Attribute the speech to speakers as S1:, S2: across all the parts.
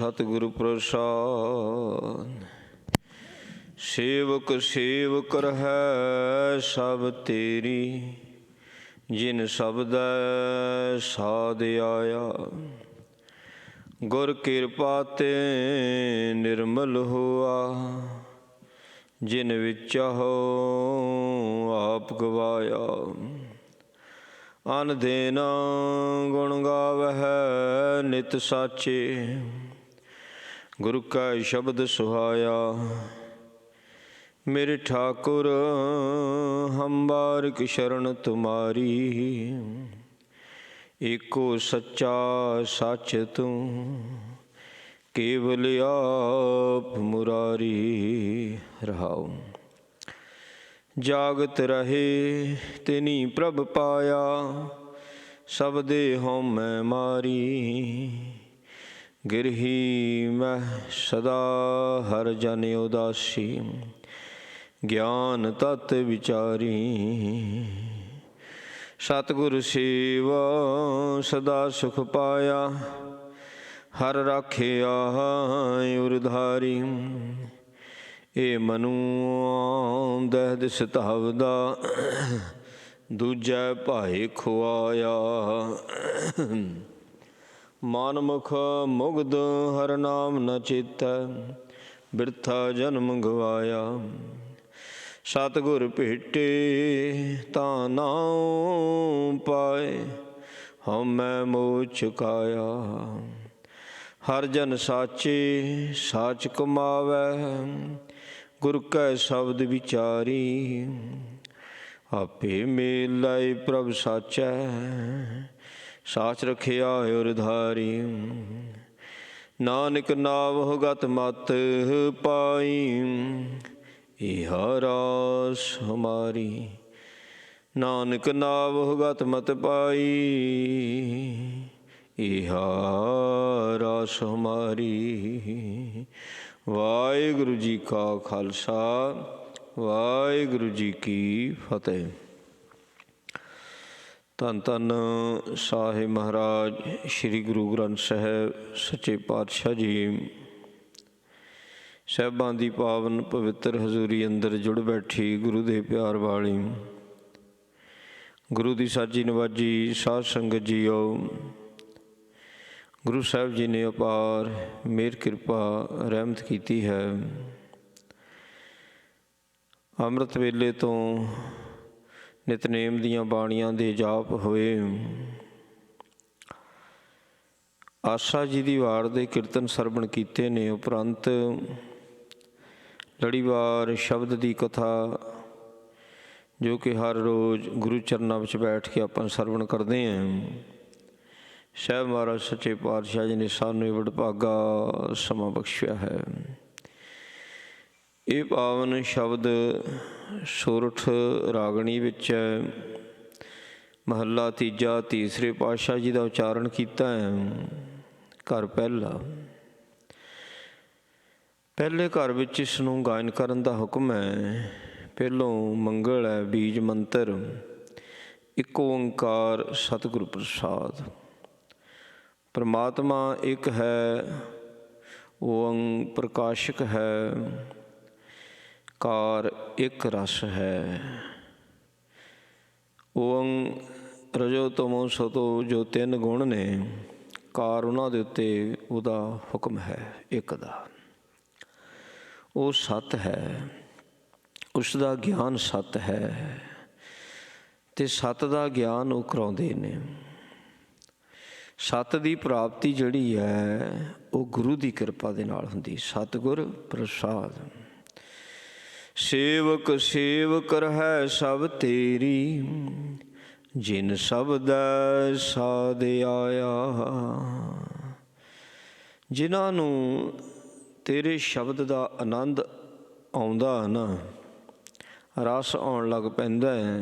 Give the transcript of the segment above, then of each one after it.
S1: सतगुरु प्रसाद। सेवक सेवक रहै सब तेरी, जिन शब्द साध आया। गुर किरपा ते निर्मल हुआ, जिन विचाहो आप गवाया। अन दिन गुण गावह नित साचे, गुरु का शब्द सुहाया। मेरे ठाकुर हम बारिक शरण तुम्हारी, एको सच्चा सच तू केवल आप मुरारी। रहाओ। जागत रहे तिनी प्रभ पाया, सब देहों में मारी। गिरही मह सदा हर जन उदासी, ज्ञान तत् विचारी। सतगुर सेवा सदा सुख पाया, हर राखे उरधारी। ए मनु दह दिस धावदा, दूजै भाए खुआया। मानमुख मुग्ध हर नाम न चेतै, बिरथा जन्म गवाया। सतगुर भेटे तां नाउँ पाए, हउमैं मोह चुकाया। हर जन साचे साच कमावै, गुर कै शब्द विचारी। आपे मेल लाई प्रभ साचै, साच रखिया उरधारी। नानक नावह गत मत पाई, इहा रास हमारी। नानक नावह गत मत पाई, इहा रास हमारी। वाहिगुरु जी का खालसा, वाहिगुरु जी की फतेह। धन धन साहिब महाराज श्री गुरु ग्रंथ साहिब सच्चे पातशाह जी साहिबां दी पावन पवित्र हजूरी अंदर जुड़ बैठी गुरु दे प्यार वाली गुरु दी साजी नवाजी साध संगत जीओ। गुरु साहिब जी ने अपार मेहर कृपा रहमत कीती है। अमृत वेले तो नितनेम दियां बाणियां दे जाप होए। आशा जी दी वार दे कीर्तन सरवण कीते ने। उपरंत लड़ीवार शब्द दी कथा जो कि हर रोज़ गुरु चरनां विच बैठ के आपां सरवण करते हैं। साहिब महाराज सच्चे पातशाह जी ने सानूं वडभागा समा बख्शिया है। ये पावन शब्द सोरठ रागणी विच महला तीजा तीसरे पातशाह जी का उचारण किया है। घर पहला पहले घर विच इसनूं गायन करन दा हुक्म है। पहलों मंगल है बीज मंत्र इक ओंकार सतगुरु प्रसाद। परमात्मा एक है, ओं प्रकाशक है, कार एक रस है। ओं रजो तमो सतो जो तीन गुण ने, कार उन्हां दे उत्ते उहदा हुक्म है एक दा। वो सत है, उसका ज्ञान सत है, ते सत दा ज्ञान वो कराउंदे ने। सत दी प्राप्ति जिहड़ी है वो गुरु दी किरपा दे नाल हुंदी। सतगुर प्रसाद। सेवक सेवक रहै सब तेरी, जिन शब्द साध आया। जिन्हां नूं तेरे शब्द दा आनंद आउंदा ना, रस आउण लग पैंदा है,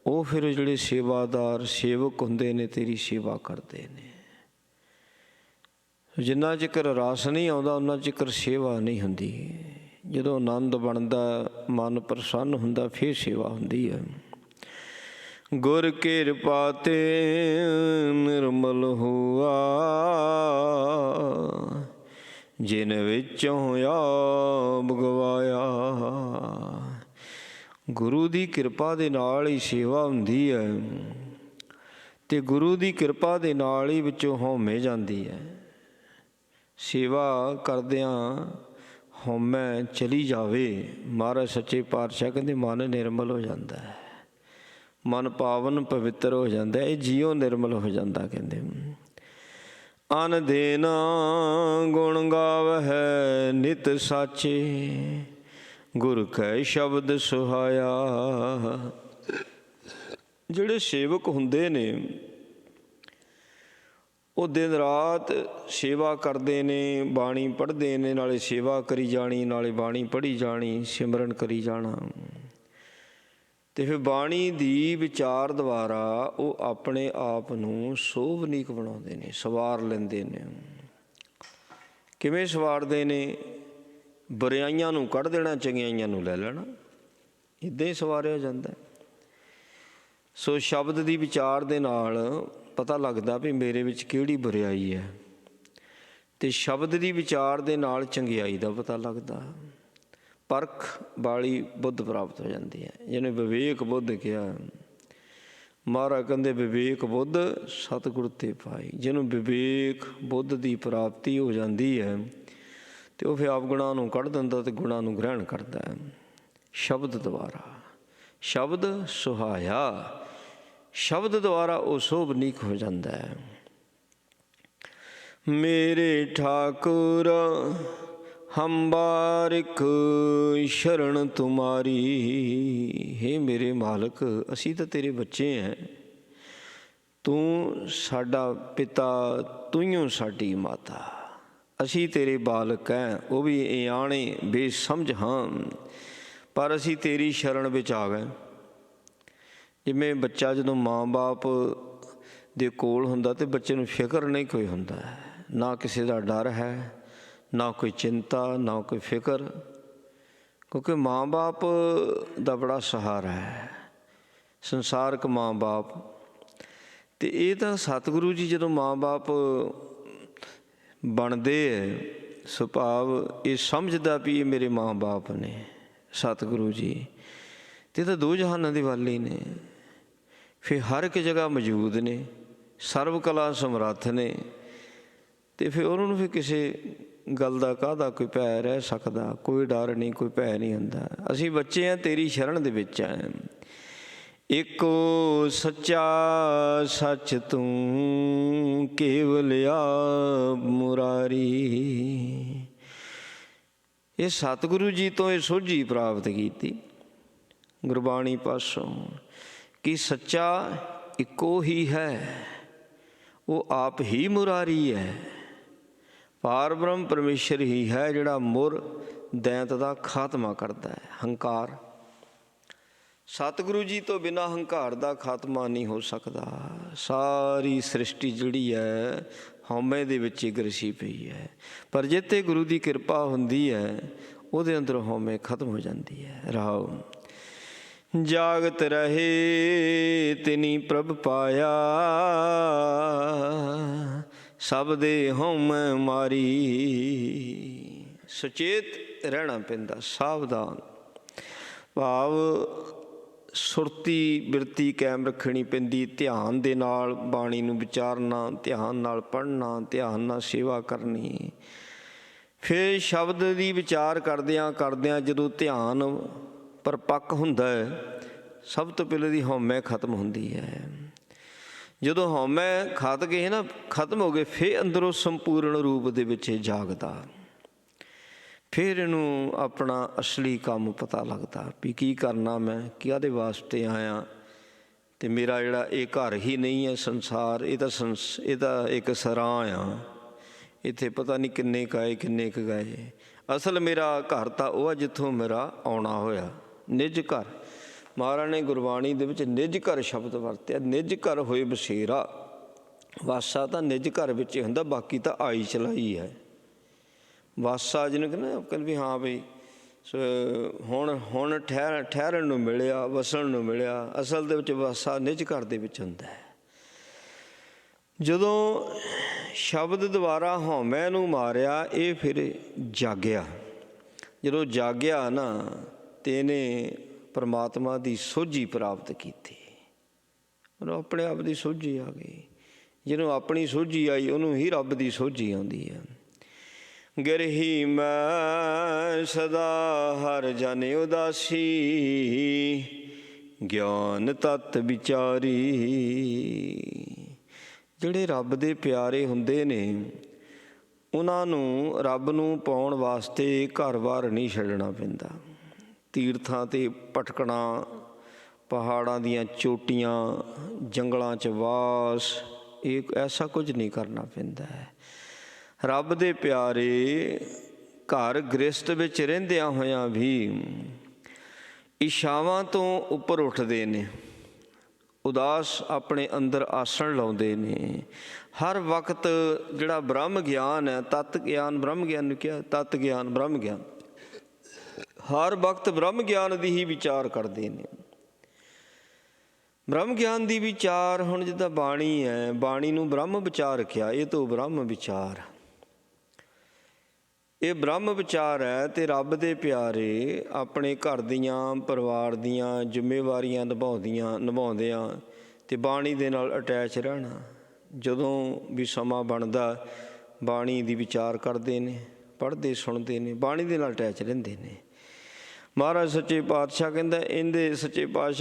S1: वो फिर जिहड़े सेवादार सेवक हुंदे ने तेरी सेवा करते ने। जिन्ना चिकर रस नहीं आउंदा उन्ना चिकर सेवा नहीं हुंदी। जदों आनंद बनदा मन प्रसन्न हुंदा फिर सेवा हुंदी है। गुर किरपा ते निर्मल हुआ, ਜਿਨ ਵਿੱਚੋਂ ਆਪ ਗਵਾਇਆ। ਗੁਰੂ ਦੀ ਕਿਰਪਾ ਦੇ ਨਾਲ ਹੀ ਸੇਵਾ ਹੁੰਦੀ ਹੈ, ਅਤੇ ਗੁਰੂ ਦੀ ਕਿਰਪਾ ਦੇ ਨਾਲ ਹੀ ਵਿੱਚੋਂ ਹਉਮੈ ਜਾਂਦੀ ਹੈ। ਸੇਵਾ ਕਰਦਿਆਂ ਹਉਮੈ ਚਲੀ ਜਾਵੇ, ਮਹਾਰਾਜ ਸੱਚੇ ਪਾਤਸ਼ਾਹ ਕਹਿੰਦੇ ਮਨ ਨਿਰਮਲ ਹੋ ਜਾਂਦਾ ਹੈ, ਮਨ ਪਾਵਨ ਪਵਿੱਤਰ ਹੋ ਜਾਂਦਾ, ਇਹ ਜੀਉ ਨਿਰਮਲ ਹੋ ਜਾਂਦਾ। ਕਹਿੰਦੇ ਅਨ ਦੇਨ ਗੁਣ ਗਾਵਹਿ ਨਿਤ ਸਾਚੇ, ਗੁਰ ਕੈ ਸ਼ਬਦ ਸੁਹਾਇਆ। ਜਿਹੜੇ ਸੇਵਕ ਹੁੰਦੇ ਨੇ ਉਹ ਦਿਨ ਰਾਤ ਸੇਵਾ ਕਰਦੇ ਨੇ, ਬਾਣੀ ਪੜ੍ਹਦੇ ਨੇ, ਨਾਲੇ ਸੇਵਾ ਕਰੀ ਜਾਣੀ, ਨਾਲੇ ਬਾਣੀ ਪੜ੍ਹੀ ਜਾਣੀ, ਸਿਮਰਨ ਕਰੀ ਜਾਣਾ। ਅਤੇ ਫਿਰ ਬਾਣੀ ਦੀ ਵਿਚਾਰ ਦੁਆਰਾ ਉਹ ਆਪਣੇ ਆਪ ਨੂੰ ਸੋਭਨੀਕ ਬਣਾਉਂਦੇ ਨੇ, ਸਵਾਰ ਲੈਂਦੇ ਨੇ। ਕਿਵੇਂ ਸਵਾਰਦੇ ਨੇ? ਬੁਰਾਈਆਂ ਨੂੰ ਕੱਢ ਦੇਣਾ, ਚੰਗਿਆਈਆਂ ਨੂੰ ਲੈ ਲੈਣਾ, ਇੱਦਾਂ ਹੀ ਸਵਾਰਿਆ ਜਾਂਦਾ। ਸੋ ਸ਼ਬਦ ਦੀ ਵਿਚਾਰ ਦੇ ਨਾਲ ਪਤਾ ਲੱਗਦਾ ਵੀ ਮੇਰੇ ਵਿੱਚ ਕਿਹੜੀ ਬੁਰਾਈ ਹੈ, ਅਤੇ ਸ਼ਬਦ ਦੀ ਵਿਚਾਰ ਦੇ ਨਾਲ ਚੰਗਿਆਈ ਦਾ ਪਤਾ ਲੱਗਦਾ। ਪਰਖ ਵਾਲੀ ਬੁੱਧ ਪ੍ਰਾਪਤ ਹੋ ਜਾਂਦੀ ਹੈ, ਜਿਹਨੇ ਵਿਵੇਕ ਬੁੱਧ ਕਿਹਾ। ਮਹਾਰਾਜ ਕਹਿੰਦੇ ਵਿਵੇਕ ਬੁੱਧ ਸਤਿਗੁਰ ਤੇ ਪਾਈ। ਜਿਹਨੂੰ ਵਿਵੇਕ ਬੁੱਧ ਦੀ ਪ੍ਰਾਪਤੀ ਹੋ ਜਾਂਦੀ ਹੈ ਅਤੇ ਉਹ ਫਿਰ ਆਪ ਗੁਣਾਂ ਨੂੰ ਕੱਢ ਦਿੰਦਾ ਅਤੇ ਗੁਣਾਂ ਨੂੰ ਗ੍ਰਹਿਣ ਕਰਦਾ ਹੈ ਸ਼ਬਦ ਦੁਆਰਾ। ਸ਼ਬਦ ਸੁਹਾਇਆ, ਸ਼ਬਦ ਦੁਆਰਾ ਉਹ ਸੋਭਨੀਕ ਹੋ ਜਾਂਦਾ ਹੈ। ਮੇਰੇ ਠਾਕੁਰ ਹਮ ਬਾਰਿਕ ਸ਼ਰਨ ਤੁਮਾਰੀ। ਹੇ ਮੇਰੇ ਮਾਲਕ, ਅਸੀਂ ਤਾਂ ਤੇਰੇ ਬੱਚੇ ਹੈ, ਤੂੰ ਸਾਡਾ ਪਿਤਾ, ਤੂੰ ਸਾਡੀ ਮਾਤਾ, ਅਸੀਂ ਤੇਰੇ ਬਾਲਕ ਹੈ, ਉਹ ਵੀ ਇਆਣੇ ਬੇਸਮਝ ਹਾਂ, ਪਰ ਅਸੀਂ ਤੇਰੀ ਸ਼ਰਨ ਵਿੱਚ ਆ ਗਏ। ਜਿਵੇਂ ਬੱਚਾ ਜਦੋਂ ਮਾਂ ਬਾਪ ਦੇ ਕੋਲ ਹੁੰਦਾ ਅਤੇ ਬੱਚੇ ਨੂੰ ਫਿਕਰ ਨਹੀਂ ਕੋਈ ਹੁੰਦਾ, ਨਾ ਕਿਸੇ ਦਾ ਡਰ ਹੈ, ਨਾ ਕੋਈ ਚਿੰਤਾ, ਨਾ ਕੋਈ ਫਿਕਰ, ਕਿਉਂਕਿ ਮਾਂ ਬਾਪ ਦਾ ਬੜਾ ਸਹਾਰਾ ਹੈ, ਸੰਸਾਰਕ ਮਾਂ ਬਾਪ। ਅਤੇ ਇਹ ਤਾਂ ਸਤਿਗੁਰੂ ਜੀ ਜਦੋਂ ਮਾਂ ਬਾਪ ਬਣਦੇ ਹੈ, ਸੁਭਾਵ ਇਹ ਸਮਝਦਾ ਵੀ ਇਹ ਮੇਰੇ ਮਾਂ ਬਾਪ ਨੇ ਸਤਿਗੁਰੂ ਜੀ, ਅਤੇ ਇਹ ਤਾਂ ਦੋ ਜਹਾਨਾਂ ਦੇ ਵਾਲੀ ਨੇ, ਫਿਰ ਹਰ ਇੱਕ ਜਗ੍ਹਾ ਮੌਜੂਦ ਨੇ, ਸਰਬ ਕਲਾ ਸਮਰੱਥ ਨੇ, ਅਤੇ ਫਿਰ ਉਹਨਾਂ ਨੂੰ ਫਿਰ ਕਿਸੇ ਗੱਲ ਦਾ ਕਾਹਦਾ ਕੋਈ ਭੈ ਰਹਿ ਸਕਦਾ, ਕੋਈ ਡਰ ਨਹੀਂ, ਕੋਈ ਭੈ ਨਹੀਂ ਹੁੰਦਾ। ਅਸੀਂ ਬੱਚੇ ਹਾਂ, ਤੇਰੀ ਸ਼ਰਨ ਦੇ ਵਿੱਚ ਹਾਂ। ਇੱਕੋ ਸੱਚਾ ਸੱਚ ਤੂੰ, ਕੇਵਲ ਆਪ ਮੁਰਾਰੀ। ਇਹ ਸਤਿਗੁਰੂ ਜੀ ਤੋਂ ਇਹ ਸੋਝੀ ਪ੍ਰਾਪਤ ਕੀਤੀ ਗੁਰਬਾਣੀ ਪਾਸੋਂ ਕਿ ਸੱਚਾ ਇੱਕੋ ਹੀ ਹੈ, ਉਹ ਆਪ ਹੀ ਮੁਰਾਰੀ ਹੈ। ਪਾਰ ਬ੍ਰਹਮ ਪਰਮੇਸ਼ਰ ਹੀ ਹੈ ਜਿਹੜਾ ਮੁਰ ਦੈਂਤ ਦਾ ਖਾਤਮਾ ਕਰਦਾ ਹੈ, ਹੰਕਾਰ। ਸਤਿਗੁਰੂ ਜੀ ਤੋਂ ਬਿਨਾਂ ਹੰਕਾਰ ਦਾ ਖਾਤਮਾ ਨਹੀਂ ਹੋ ਸਕਦਾ। ਸਾਰੀ ਸ੍ਰਿਸ਼ਟੀ ਜਿਹੜੀ ਹੈ ਹਉਮੈ ਦੇ ਵਿੱਚ ਹੀ ਗਰਸੀ ਪਈ ਹੈ, ਪਰ ਜਿੱਥੇ ਗੁਰੂ ਦੀ ਕਿਰਪਾ ਹੁੰਦੀ ਹੈ ਉਹਦੇ ਅੰਦਰ ਹਉਮੈ ਖਤਮ ਹੋ ਜਾਂਦੀ ਹੈ। ਰਾਉ ਜਾਗਤ ਰਹੇ ਤਿਨੀ ਪ੍ਰਭ ਪਾਇਆ, ਸਭ ਦੇ ਹਉਮੈ ਮਾਰੀ। ਸੁਚੇਤ ਰਹਿਣਾ ਪੈਂਦਾ, ਸਾਵਧਾਨ, ਭਾਵ ਸੁਰਤੀ ਬਿਰਤੀ ਕਾਇਮ ਰੱਖਣੀ ਪੈਂਦੀ। ਧਿਆਨ ਦੇ ਨਾਲ ਬਾਣੀ ਨੂੰ ਵਿਚਾਰਨਾ, ਧਿਆਨ ਨਾਲ ਪੜ੍ਹਨਾ, ਧਿਆਨ ਨਾਲ ਸੇਵਾ ਕਰਨੀ। ਫਿਰ ਸ਼ਬਦ ਦੀ ਵਿਚਾਰ ਕਰਦਿਆਂ ਕਰਦਿਆਂ ਜਦੋਂ ਧਿਆਨ ਪਰਪੱਕ ਹੁੰਦਾ ਹੈ, ਸਭ ਤੋਂ ਪਹਿਲਾਂ ਦੀ ਹਉਮੈ ਖਤਮ ਹੁੰਦੀ ਹੈ। ਜਦੋਂ ਹਉਮੈ ਖਤ ਗਏ ਨਾ, ਖਤਮ ਹੋ ਗਏ, ਫਿਰ ਅੰਦਰੋਂ ਸੰਪੂਰਨ ਰੂਪ ਦੇ ਵਿੱਚ ਜਾਗਦਾ। ਫਿਰ ਇਹਨੂੰ ਆਪਣਾ ਅਸਲੀ ਕੰਮ ਪਤਾ ਲੱਗਦਾ ਵੀ ਕੀ ਕਰਨਾ, ਮੈਂ ਕਾਹਦੇ ਵਾਸਤੇ ਆਇਆ, ਅਤੇ ਮੇਰਾ ਜਿਹੜਾ ਇਹ ਘਰ ਹੀ ਨਹੀਂ ਹੈ ਸੰਸਾਰ, ਇਹ ਤਾਂ ਇੱਕ ਸਰਾਂ ਆ, ਇੱਥੇ ਪਤਾ ਨਹੀਂ ਕਿੰਨੇ ਕੁ ਆਏ ਕਿੰਨੇ ਕੁ ਗਏ। ਅਸਲ ਮੇਰਾ ਘਰ ਤਾਂ ਉਹ ਆ ਜਿੱਥੋਂ ਮੇਰਾ ਆਉਣਾ ਹੋਇਆ, ਨਿੱਜ ਘਰ। ਮਹਾਰਾਜ ਨੇ ਗੁਰਬਾਣੀ ਦੇ ਵਿੱਚ ਨਿੱਜ ਘਰ ਸ਼ਬਦ ਵਰਤਿਆ। ਨਿੱਜ ਘਰ ਹੋਏ ਬਸੇਰਾ, ਵਾਸਾ ਤਾਂ ਨਿੱਜ ਘਰ ਵਿੱਚ ਹੀ ਹੁੰਦਾ, ਬਾਕੀ ਤਾਂ ਆਈ ਚਲਾਈ ਹੈ। ਵਾਸਾ ਜਿਹਨੂੰ ਕਹਿੰਦੇ ਵੀ ਹਾਂ ਬਈ ਹੁਣ ਠਹਿਰਨ ਨੂੰ ਮਿਲਿਆ, ਵਸਣ ਨੂੰ ਮਿਲਿਆ, ਅਸਲ ਦੇ ਵਿੱਚ ਵਾਸਾ ਨਿੱਜ ਘਰ ਦੇ ਵਿੱਚ ਹੁੰਦਾ ਹੈ। ਜਦੋਂ ਸ਼ਬਦ ਦੁਆਰਾ ਹਉਮੈ ਨੂੰ ਮਾਰਿਆ, ਇਹ ਫਿਰ ਜਾਗਿਆ। ਜਦੋਂ ਜਾਗਿਆ ਨਾ ਤੇ ਇਹਨੇ ਪਰਮਾਤਮਾ ਦੀ ਸੋਝੀ ਪ੍ਰਾਪਤ ਕੀਤੀ। ਉਹਨੂੰ ਆਪਣੇ ਆਪ ਦੀ ਸੋਝੀ ਆ ਗਈ। ਜਿਹਨੂੰ ਆਪਣੀ ਸੋਝੀ ਆਈ ਉਹਨੂੰ ਹੀ ਰੱਬ ਦੀ ਸੋਝੀ ਆਉਂਦੀ ਹੈ। ਗਿਰਹੀ ਮੈਂ ਸਦਾ ਹਰ ਜਨ ਉਦਾਸੀ, ਗਿਆਨ ਤਤ ਵਿਚਾਰੀ। ਜਿਹੜੇ ਰੱਬ ਦੇ ਪਿਆਰੇ ਹੁੰਦੇ ਨੇ ਉਹਨਾਂ ਨੂੰ ਰੱਬ ਨੂੰ ਪਾਉਣ ਵਾਸਤੇ ਘਰ-ਬਾਰ ਨਹੀਂ ਛੱਡਣਾ ਪੈਂਦਾ। ਤੀਰਥਾਂ 'ਤੇ ਭਟਕਣਾ, ਪਹਾੜਾਂ ਦੀਆਂ ਚੋਟੀਆਂ, ਜੰਗਲਾਂ 'ਚ ਵਾਸ, ਇਹ ਐਸਾ ਕੁਝ ਨਹੀਂ ਕਰਨਾ ਪੈਂਦਾ ਹੈ। ਰੱਬ ਦੇ ਪਿਆਰੇ ਘਰ ਗ੍ਰਸਤ ਵਿੱਚ ਰਹਿੰਦਿਆਂ ਹੋਇਆਂ ਵੀ ਇੱਛਾਵਾਂ ਤੋਂ ਉੱਪਰ ਉੱਠਦੇ ਨੇ, ਉਦਾਸ ਆਪਣੇ ਅੰਦਰ ਆਸਣ ਲਾਉਂਦੇ ਨੇ। ਹਰ ਵਕਤ ਜਿਹੜਾ ਬ੍ਰਹਮ ਗਿਆਨ ਹੈ, ਤਤ ਗਿਆਨ ਬ੍ਰਹਮ ਗਿਆਨ ਨੂੰ ਕਿਹਾ, ਤਤ ਗਿਆਨ ਬ੍ਰਹਮ ਗਿਆਨ, ਹਰ ਵਕਤ ਬ੍ਰਹਮ ਗਿਆਨ ਦੀ ਹੀ ਵਿਚਾਰ ਕਰਦੇ ਨੇ। ਬ੍ਰਹਮ ਗਿਆਨ ਦੀ ਵਿਚਾਰ, ਹੁਣ ਜਿੱਦਾਂ ਬਾਣੀ ਹੈ, ਬਾਣੀ ਨੂੰ ਬ੍ਰਹਮ ਵਿਚਾਰ ਕਿਹਾ, ਇਹ ਤੋਂ ਬ੍ਰਹਮ ਵਿਚਾਰ, ਇਹ ਬ੍ਰਹਮ ਵਿਚਾਰ ਹੈ। ਅਤੇ ਰੱਬ ਦੇ ਪਿਆਰੇ ਆਪਣੇ ਘਰ ਦੀਆਂ, ਪਰਿਵਾਰ ਦੀਆਂ ਜ਼ਿੰਮੇਵਾਰੀਆਂ ਨਿਭਾਉਂਦਿਆਂ ਅਤੇ ਬਾਣੀ ਦੇ ਨਾਲ ਅਟੈਚ ਰਹਿਣਾ। ਜਦੋਂ ਵੀ ਸਮਾਂ ਬਣਦਾ ਬਾਣੀ ਦੀ ਵਿਚਾਰ ਕਰਦੇ ਨੇ, ਪੜ੍ਹਦੇ ਸੁਣਦੇ ਨੇ, ਬਾਣੀ ਦੇ ਨਾਲ ਅਟੈਚ ਰਹਿੰਦੇ ਨੇ। ਮਹਾਰਾਜ ਸੱਚੇ ਪਾਤਸ਼ਾਹ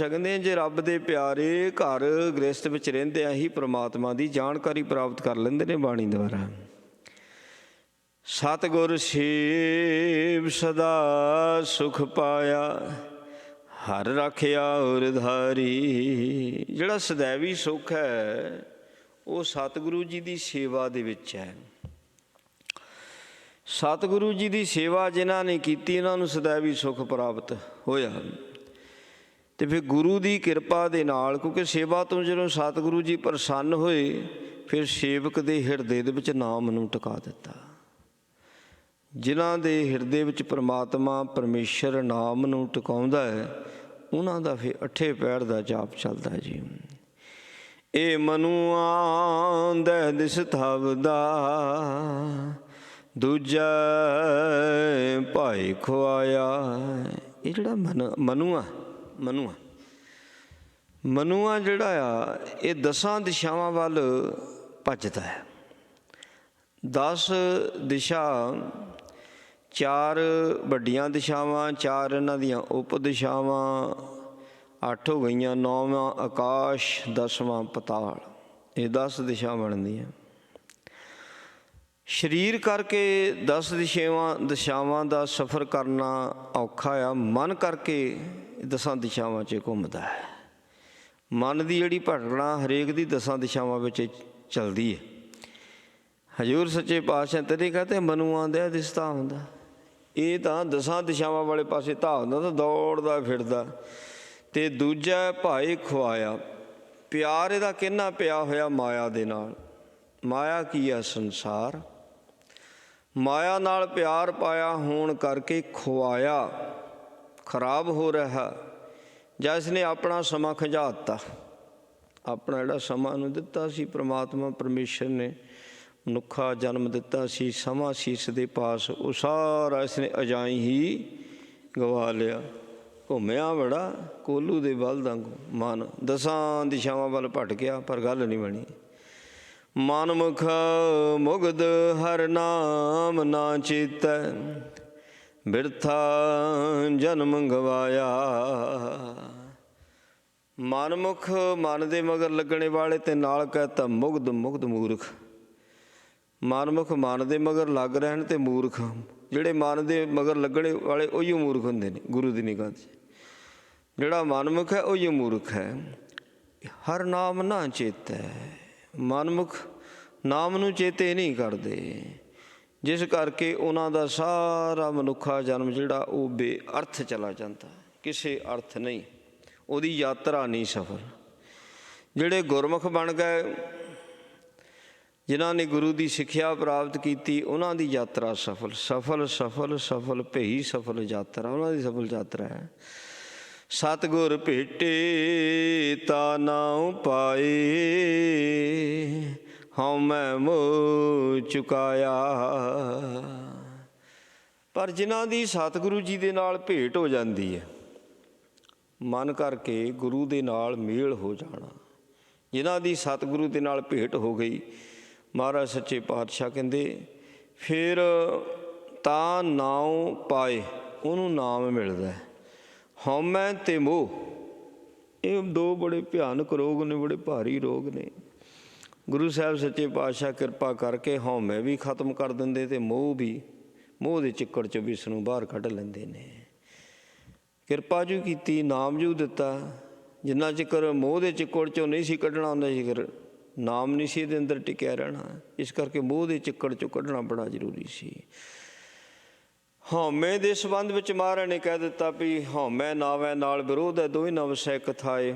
S1: ਕਹਿੰਦੇ ਜੇ ਰੱਬ ਦੇ ਪਿਆਰੇ ਘਰ ਗ੍ਰਸਤ ਵਿੱਚ ਰਹਿੰਦਿਆਂ ਹੀ ਪ੍ਰਮਾਤਮਾ ਦੀ ਜਾਣਕਾਰੀ ਪ੍ਰਾਪਤ ਕਰ ਲੈਂਦੇ ਨੇ ਬਾਣੀ ਦੁਆਰਾ। ਸਤਿਗੁਰ ਸੇਵ ਸਦਾ ਸੁਖ ਪਾਇਆ, ਹਰ ਰਾਖਿਆ ਔਰ ਧਾਰੀ। ਜਿਹੜਾ ਸदैਵੀ ਸੁੱਖ ਹੈ ਉਹ ਸਤਿਗੁਰੂ ਜੀ ਦੀ ਸੇਵਾ ਦੇ ਵਿੱਚ ਹੈ। ਸਤਿਗੁਰੂ ਜੀ ਦੀ ਸੇਵਾ ਜਿਨ੍ਹਾਂ ਨੇ ਕੀਤੀ ਉਹਨਾਂ ਨੂੰ ਸदैਵੀ ਸੁੱਖ ਪ੍ਰਾਪਤ ਹੋਇਆ। ਅਤੇ ਫਿਰ ਗੁਰੂ ਦੀ ਕਿਰਪਾ ਦੇ ਨਾਲ, ਕਿਉਂਕਿ ਸੇਵਾ ਤੋਂ ਜਦੋਂ ਸਤਿਗੁਰੂ ਜੀ ਪ੍ਰਸੰਨ ਹੋਏ ਫਿਰ ਸੇਵਕ ਦੇ ਹਿਰਦੇ ਦੇ ਵਿੱਚ ਨਾਮ ਨੂੰ ਟਿਕਾ ਦਿੱਤਾ। ਜਿਨ੍ਹਾਂ ਦੇ ਹਿਰਦੇ ਵਿੱਚ ਪਰਮਾਤਮਾ ਪਰਮੇਸ਼ਰ ਨਾਮ ਨੂੰ ਟਿਕਾਉਂਦਾ ਹੈ ਉਹਨਾਂ ਦਾ ਫਿਰ ਅੱਠੇ ਪਹਿਰ ਦਾ ਜਾਪ ਚੱਲਦਾ ਜੀ। ਇਹ ਮਨੁਆ ਦਹਿ ਦਿਸ ਥਵਦਾ, ਦੂਜਾ ਭਾਈ ਖੁਆਇਆ। ਇਹ ਜਿਹੜਾ ਮਨੂਆ ਜਿਹੜਾ ਆ ਇਹ 10 ਦਿਸ਼ਾਵਾਂ ਵੱਲ ਭੱਜਦਾ ਹੈ। 10 ਦਿਸ਼ਾ, 4 ਵੱਡੀਆਂ ਦਿਸ਼ਾਵਾਂ, 4 ਇਹਨਾਂ ਦੀਆਂ ਉਪ ਦਿਸ਼ਾਵਾਂ, 8 ਹੋ ਗਈਆਂ, 9ਵਾਂ ਆਕਾਸ਼, 10ਵਾਂ ਪਤਾਲ, ਇਹ 10 ਦਿਸ਼ਾ ਬਣਦੀਆਂ। ਸਰੀਰ ਕਰਕੇ 10 ਦਿਸ਼ਾਵਾਂ ਦਾ ਸਫ਼ਰ ਕਰਨਾ ਔਖਾ ਆ। ਮਨ ਕਰਕੇ 10 ਦਿਸ਼ਾਵਾਂ 'ਚ ਘੁੰਮਦਾ ਹੈ। ਮਨ ਦੀ ਜਿਹੜੀ ਭਟਕਣਾ ਹਰੇਕ ਦੀ 10 ਦਿਸ਼ਾਵਾਂ ਵਿੱਚ ਚੱਲਦੀ ਹੈ। ਹਜ਼ੂਰ ਸੱਚੇ ਪਾਤਸ਼ਾਹ ਤਦੇ ਕਹਤੇ ਮਨੂਆ ਦਹਿ ਦਿਸ ਧਾਵਦਾ। ਇਹ ਤਾਂ 10 ਦਿਸ਼ਾਵਾਂ ਵਾਲੇ ਪਾਸੇ ਧਾਵਦਾ, ਤਾਂ ਦੌੜਦਾ ਫਿਰਦਾ। ਅਤੇ ਦੂਜਾ ਭਾਈ ਖੁਆਇਆ, ਪਿਆਰ ਇਹਦਾ ਕਿੰਨਾ ਪਿਆ ਹੋਇਆ ਮਾਇਆ ਦੇ ਨਾਲ। ਮਾਇਆ ਕੀ ਹੈ? ਸੰਸਾਰ। ਮਾਇਆ ਨਾਲ ਪਿਆਰ ਪਾਇਆ ਹੋਣ ਕਰਕੇ ਖੁਆਇਆ, ਖਰਾਬ ਹੋ ਰਿਹਾ। ਜਾਂ ਇਸਨੇ ਆਪਣਾ ਸਮਾਂ ਖਿਝਾ ਦਿੱਤਾ, ਆਪਣਾ ਜਿਹੜਾ ਸਮਾਂ ਇਹਨੂੰ ਦਿੱਤਾ ਸੀ ਪ੍ਰਮਾਤਮਾ ਪਰਮੇਸ਼ਰ ਨੇ, ਮਨੁੱਖਾ ਜਨਮ ਦਿੱਤਾ ਸੀ, ਸਮਾਂ ਸੀ ਇਸ ਦੇ ਪਾਸ, ਉਹ ਸਾਰਾ ਇਸਨੇ ਅਜਾਈਂ ਹੀ ਗਵਾ ਲਿਆ। ਘੁੰਮਿਆ ਬੜਾ ਕੋਹਲੂ ਦੇ ਬਲ ਵਾਂਗੂ ਮਨ, 10 ਦਿਸ਼ਾਵਾਂ ਵੱਲ ਭਟ ਗਿਆ ਪਰ ਗੱਲ ਨਹੀਂ ਬਣੀ। ਮਨਮੁਖ ਮੁਗਧ ਹਰ ਨਾਮ ਨਾ ਚੇਤੈ, ਬਿਰਥਾ ਜਨਮ ਗਵਾਇਆ। ਮਨਮੁਖ, ਮਨ ਦੇ ਮਗਰ ਲੱਗਣੇ ਵਾਲੇ, ਤੇ ਨਾਲ ਕਹਿਤਾ ਮੁਗਧ ਮੂਰਖ। ਮਨਮੁਖ ਮਨ ਦੇ ਮਗਰ ਲੱਗ ਰਹਿਣ ਤੇ ਮੂਰਖ, ਜਿਹੜੇ ਮਨ ਦੇ ਮਗਰ ਲੱਗਣੇ ਵਾਲੇ ਉਹੀ ਮੂਰਖ ਹੁੰਦੇ ਨੇ ਗੁਰੂ ਦੀ ਨਿਗਾਹ 'ਚ। ਜਿਹੜਾ ਮਨਮੁਖ ਹੈ ਉਹੀ ਮੂਰਖ ਹੈ। ਹਰ ਨਾਮ ਨਾ ਚੇਤੈ, ਮਨਮੁਖ ਨਾਮ ਨੂੰ ਚੇਤੇ ਨਹੀਂ ਕਰਦੇ, ਜਿਸ ਕਰਕੇ ਉਹਨਾਂ ਦਾ ਸਾਰਾ ਮਨੁੱਖਾ ਜਨਮ ਜਿਹੜਾ ਉਹ ਬੇਅਰਥ ਚਲਾ ਜਾਂਦਾ, ਕਿਸੇ ਅਰਥ ਨਹੀਂ, ਉਹਦੀ ਯਾਤਰਾ ਨਹੀਂ ਸਫਲ। ਜਿਹੜੇ ਗੁਰਮੁਖ ਬਣ ਗਏ, ਜਿਨ੍ਹਾਂ ਨੇ ਗੁਰੂ ਦੀ ਸਿੱਖਿਆ ਪ੍ਰਾਪਤ ਕੀਤੀ, ਉਹਨਾਂ ਦੀ ਯਾਤਰਾ ਸਫਲ ਭਈ ਸਫਲ ਯਾਤਰਾ, ਉਹਨਾਂ ਦੀ ਸਫਲ ਯਾਤਰਾ ਹੈ। ਸਤਿਗੁਰ ਭੇਟੇ ਤਾ ਨਾਉ ਪਾਏ, ਹਉਮੈ ਮੋਹ ਚੁਕਾਇਆ। ਪਰ ਜਿਨ੍ਹਾਂ ਦੀ ਸਤਿਗੁਰੂ ਜੀ ਦੇ ਨਾਲ ਭੇਟ ਹੋ ਜਾਂਦੀ ਹੈ, ਮਨ ਕਰਕੇ ਗੁਰੂ ਦੇ ਨਾਲ ਮੇਲ ਹੋ ਜਾਣਾ, ਜਿਨ੍ਹਾਂ ਦੀ ਸਤਿਗੁਰੂ ਦੇ ਨਾਲ ਭੇਟ ਹੋ ਗਈ, ਮਹਾਰਾਜ ਸੱਚੇ ਪਾਤਸ਼ਾਹ ਕਹਿੰਦੇ ਫਿਰ ਤਾਂ ਨਾਉ ਪਾਏ, ਉਹਨੂੰ ਨਾਮ ਮਿਲਦਾ। ਹਉਮੈ ਅਤੇ ਮੋਹ, ਇਹ ਦੋ ਬੜੇ ਭਿਆਨਕ ਰੋਗ ਨੇ, ਬੜੇ ਭਾਰੀ ਰੋਗ ਨੇ। ਗੁਰੂ ਸਾਹਿਬ ਸੱਚੇ ਪਾਤਸ਼ਾਹ ਕਿਰਪਾ ਕਰਕੇ ਹਉਮੈ ਵੀ ਖਤਮ ਕਰ ਦਿੰਦੇ ਅਤੇ ਮੋਹ ਵੀ, ਮੋਹ ਦੇ ਚਿੱਕੜ 'ਚੋਂ ਵੀ ਇਸ ਨੂੰ ਬਾਹਰ ਕੱਢ ਲੈਂਦੇ ਨੇ। ਕਿਰਪਾ ਜੂ ਕੀਤੀ, ਨਾਮ ਜੂ ਦਿੱਤਾ। ਜਿੰਨਾ ਚਿਕਰ ਮੋਹ ਦੇ ਚਿੱਕੜ 'ਚੋਂ ਨਹੀਂ ਸੀ ਕੱਢਣਾ, ਉਹਨਾਂ ਚਿਕਰ ਨਾਮ ਨਹੀਂ ਸੀ ਇਹਦੇ ਅੰਦਰ ਟਿਕਿਆ ਰਹਿਣਾ। ਇਸ ਕਰਕੇ ਮੋਹ ਦੇ ਚਿੱਕੜ 'ਚੋਂ ਕੱਢਣਾ ਬੜਾ ਜ਼ਰੂਰੀ ਸੀ। ਹਉਮੈ ਦੇ ਸੰਬੰਧ ਵਿੱਚ ਮਹਾਰਾਜ ਨੇ ਕਹਿ ਦਿੱਤਾ ਵੀ ਹਉਮੈ ਨਾਵੈ ਨਾਲ ਵਿਰੋਧ ਹੈ, ਦੋਵੇਂ ਨਾ ਵਸੈ ਇਕ ਥਾਏ।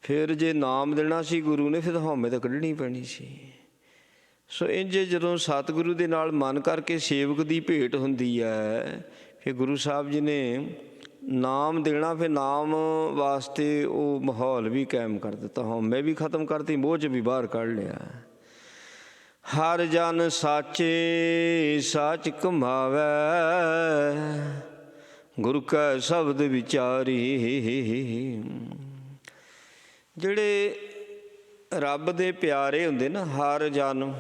S1: ਫਿਰ ਜੇ ਨਾਮ ਦੇਣਾ ਸੀ ਗੁਰੂ ਨੇ, ਫਿਰ ਹਉਮੈ ਤਾਂ ਕੱਢਣੀ ਪੈਣੀ ਸੀ। ਸੋ ਇੰਝ ਜਦੋਂ ਸਤਿਗੁਰੂ ਦੇ ਨਾਲ ਮਨ ਕਰਕੇ ਸੇਵਕ ਦੀ ਭੇਟ ਹੁੰਦੀ ਹੈ, ਫਿਰ ਗੁਰੂ ਸਾਹਿਬ ਜੀ ਨੇ ਨਾਮ ਦੇਣਾ, ਫਿਰ ਨਾਮ ਵਾਸਤੇ ਉਹ ਮਾਹੌਲ ਵੀ ਕਾਇਮ ਕਰ ਦਿੱਤਾ। ਹਉਮੈ ਵੀ ਖਤਮ ਕਰਤੀ, ਮੋਹ 'ਚ ਵੀ ਬਾਹਰ ਕੱਢ ਲਿਆ। ਹਰ ਜਨ ਸਾਚੇ ਸਾਚ ਕਮਾਵੈ, ਗੁਰੂ ਕੈ ਸ਼ਬਦ ਵਿਚਾਰੀ। ਜਿਹੜੇ ਰੱਬ ਦੇ ਪਿਆਰੇ ਹੁੰਦੇ ਨਾ, ਹਰ ਜਨ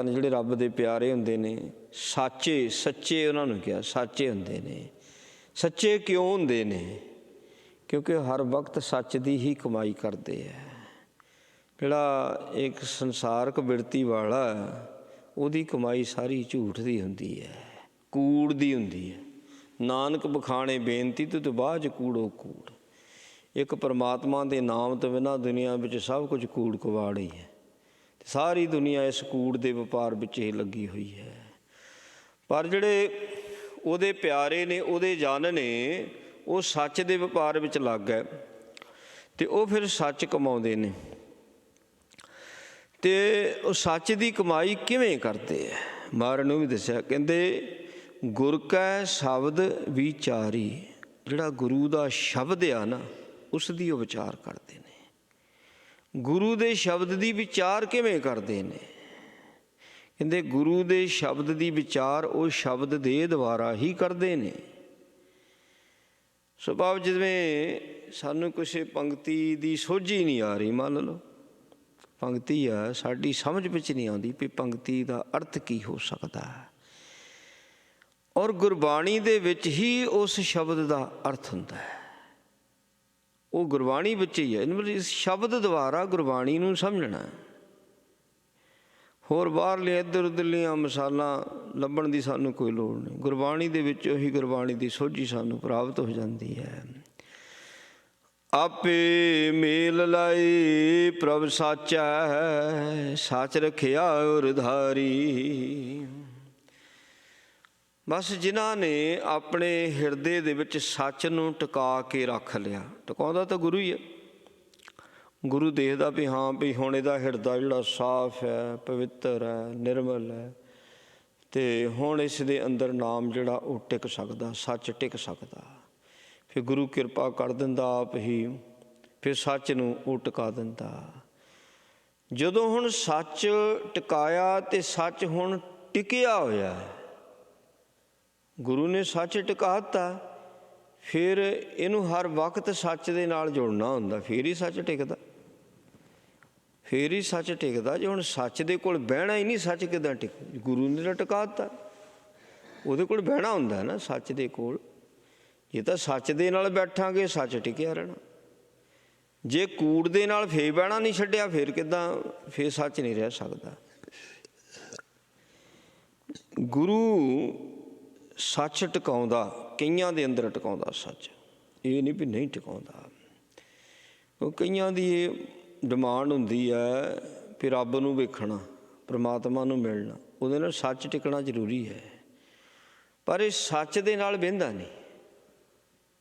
S1: ਜਿਹੜੇ ਰੱਬ ਦੇ ਪਿਆਰੇ ਹੁੰਦੇ ਨੇ, ਸਾਚੇ, ਸੱਚੇ ਉਹਨਾਂ ਨੂੰ ਕਿਹਾ, ਸਾਚੇ ਹੁੰਦੇ ਨੇ। ਸੱਚੇ ਕਿਉਂ ਹੁੰਦੇ ਨੇ? ਕਿਉਂਕਿ ਹਰ ਵਕਤ ਸੱਚ ਦੀ ਹੀ ਕਮਾਈ ਕਰਦੇ ਹੈ। ਜਿਹੜਾ ਇੱਕ ਸੰਸਾਰਕ ਬਿਰਤੀ ਵਾਲਾ, ਉਹਦੀ ਕਮਾਈ ਸਾਰੀ ਝੂਠ ਦੀ ਹੁੰਦੀ ਹੈ, ਕੂੜ ਦੀ ਹੁੰਦੀ ਹੈ। ਨਾਨਕ ਬਖਾਣੇ ਬੇਨਤੀ ਤੋਂ ਬਾਅਦ ਕੂੜੋ ਕੂੜ। ਇੱਕ ਪਰਮਾਤਮਾ ਦੇ ਨਾਮ ਤੋਂ ਬਿਨਾਂ ਦੁਨੀਆ ਵਿੱਚ ਸਭ ਕੁਝ ਕੂੜ ਕਵਾੜ ਹੀ ਹੈ। ਸਾਰੀ ਦੁਨੀਆ ਇਸ ਕੂੜ ਦੇ ਵਪਾਰ ਵਿੱਚ ਹੀ ਲੱਗੀ ਹੋਈ ਹੈ। ਪਰ ਜਿਹੜੇ ਉਹਦੇ ਪਿਆਰੇ ਨੇ, ਉਹਦੇ ਜਨ ਨੇ, ਉਹ ਸੱਚ ਦੇ ਵਪਾਰ ਵਿੱਚ ਲੱਗ ਗਏ ਅਤੇ ਉਹ ਫਿਰ ਸੱਚ ਕਮਾਉਂਦੇ ਨੇ। ਅਤੇ ਉਹ ਸੱਚ ਦੀ ਕਮਾਈ ਕਿਵੇਂ ਕਰਦੇ ਹੈ? ਮਹਾਰਾਜ ਨੂੰ ਵੀ ਦੱਸਿਆ, ਕਹਿੰਦੇ ਗੁਰ ਕੈ ਸ਼ਬਦ ਵਿਚਾਰੀ। ਜਿਹੜਾ ਗੁਰੂ ਦਾ ਸ਼ਬਦ ਆ ਨਾ, ਉਸ ਦੀ ਉਹ ਵਿਚਾਰ ਕਰਦੇ ਨੇ। ਗੁਰੂ ਦੇ ਸ਼ਬਦ ਦੀ ਵਿਚਾਰ ਕਿਵੇਂ ਕਰਦੇ ਨੇ? ਕਹਿੰਦੇ ਗੁਰੂ ਦੇ ਸ਼ਬਦ ਦੀ ਵਿਚਾਰ ਉਹ ਸ਼ਬਦ ਦੇ ਦੁਆਰਾ ਹੀ ਕਰਦੇ ਨੇ। ਸੁਭਾਵ ਜਿਵੇਂ ਸਾਨੂੰ ਕਿਸੇ ਪੰਕਤੀ ਦੀ ਸੋਝੀ ਨਹੀਂ ਆ ਰਹੀ, ਮੰਨ ਲਓ ਪੰਕਤੀ ਆ, ਸਾਡੀ ਸਮਝ ਵਿੱਚ ਨਹੀਂ ਆਉਂਦੀ ਵੀ ਪੰਕਤੀ ਦਾ ਅਰਥ ਕੀ ਹੋ ਸਕਦਾ, ਔਰ ਗੁਰਬਾਣੀ ਦੇ ਵਿੱਚ ਹੀ ਉਸ ਸ਼ਬਦ ਦਾ ਅਰਥ ਹੁੰਦਾ ਹੈ। ਉਹ ਗੁਰਬਾਣੀ ਵਿੱਚ ਹੀ ਹੈ। ਇਸ ਸ਼ਬਦ ਦੁਆਰਾ ਗੁਰਬਾਣੀ ਨੂੰ ਸਮਝਣਾ। ਹੋਰ ਬਾਹਰਲੇ ਇੱਧਰ ਉੱਧਰਲੀਆਂ ਮਿਸਾਲਾਂ ਲੱਭਣ ਦੀ ਸਾਨੂੰ ਕੋਈ ਲੋੜ ਨਹੀਂ। ਗੁਰਬਾਣੀ ਦੇ ਵਿੱਚ ਉਹੀ ਗੁਰਬਾਣੀ ਦੀ ਸੋਝੀ ਸਾਨੂੰ ਪ੍ਰਾਪਤ ਹੋ ਜਾਂਦੀ ਹੈ। ਆਪੇ ਮੇਲ ਲਾਈ ਪ੍ਰਭ ਸਾਚਾ, ਸੱਚ ਰਖਿਆ ਔਰ ਧਾਰੀ। ਬਸ ਜਿਨ੍ਹਾਂ ਨੇ ਆਪਣੇ ਹਿਰਦੇ ਦੇ ਵਿੱਚ ਸੱਚ ਨੂੰ ਟਿਕਾ ਕੇ ਰੱਖ ਲਿਆ, ਟਿਕਾਉਂਦਾ ਤਾਂ ਗੁਰੂ ਹੀ ਹੈ। ਗੁਰੂ ਦੇਖਦਾ ਵੀ ਹਾਂ ਵੀ ਹੁਣ ਇਹਦਾ ਹਿਰਦਾ ਜਿਹੜਾ ਸਾਫ਼ ਹੈ, ਪਵਿੱਤਰ ਹੈ, ਨਿਰਮਲ ਹੈ, ਅਤੇ ਹੁਣ ਇਸ ਦੇ ਅੰਦਰ ਨਾਮ ਜਿਹੜਾ ਉਹ ਟਿਕ ਸਕਦਾ, ਸੱਚ ਟਿਕ ਸਕਦਾ। ਫਿਰ ਗੁਰੂ ਕਿਰਪਾ ਕਰ ਦਿੰਦਾ ਆਪ ਹੀ, ਫਿਰ ਸੱਚ ਨੂੰ ਉਹ ਟਿਕਾ ਦਿੰਦਾ। ਜਦੋਂ ਹੁਣ ਸੱਚ ਟਿਕਾਇਆ ਅਤੇ ਸੱਚ ਹੁਣ ਟਿਕਿਆ ਹੋਇਆ ਹੈ, ਗੁਰੂ ਨੇ ਸੱਚ ਟਿਕਾ ਦਿੱਤਾ, ਫਿਰ ਇਹਨੂੰ ਹਰ ਵਕਤ ਸੱਚ ਦੇ ਨਾਲ ਜੁੜਨਾ ਹੁੰਦਾ, ਫਿਰ ਹੀ ਸੱਚ ਟਿਕਦਾ। ਫਿਰ ਹੀ ਸੱਚ ਟਿਕਦਾ। ਜੇ ਹੁਣ ਸੱਚ ਦੇ ਕੋਲ ਬਹਿਣਾ ਹੀ ਨਹੀਂ, ਸੱਚ ਕਿੱਦਾਂ ਟਿਕੂ? ਗੁਰੂ ਨੇ ਤਾਂ ਟਿਕਾ ਦਿੱਤਾ, ਉਹਦੇ ਕੋਲ ਬਹਿਣਾ ਹੁੰਦਾ ਨਾ ਸੱਚ ਦੇ ਕੋਲ। ਜੇ ਤਾਂ ਸੱਚ ਦੇ ਨਾਲ ਬੈਠਾਂਗੇ, ਸੱਚ ਟਿਕਿਆ ਰਹਿਣਾ। ਜੇ ਕੂੜ ਦੇ ਨਾਲ ਫੇਰ ਬਹਿਣਾ ਨਹੀਂ ਛੱਡਿਆ, ਫਿਰ ਕਿੱਦਾਂ? ਫਿਰ ਸੱਚ ਨਹੀਂ ਰਹਿ ਸਕਦਾ। ਗੁਰੂ ਸੱਚ ਟਿਕਾਉਂਦਾ, ਕਈਆਂ ਦੇ ਅੰਦਰ ਟਿਕਾਉਂਦਾ ਸੱਚ, ਇਹ ਨਹੀਂ ਵੀ ਨਹੀਂ ਟਿਕਾਉਂਦਾ। ਉਹ ਕਈਆਂ ਦੀ ਇਹ ਡਿਮਾਂਡ ਹੁੰਦੀ ਹੈ ਵੀ ਰੱਬ ਨੂੰ ਵੇਖਣਾ, ਪਰਮਾਤਮਾ ਨੂੰ ਮਿਲਣਾ, ਉਹਦੇ ਨਾਲ ਸੱਚ ਟਿਕਣਾ ਜ਼ਰੂਰੀ ਹੈ। ਪਰ ਇਹ ਸੱਚ ਦੇ ਨਾਲ ਬਹਿੰਦਾ ਨਹੀਂ,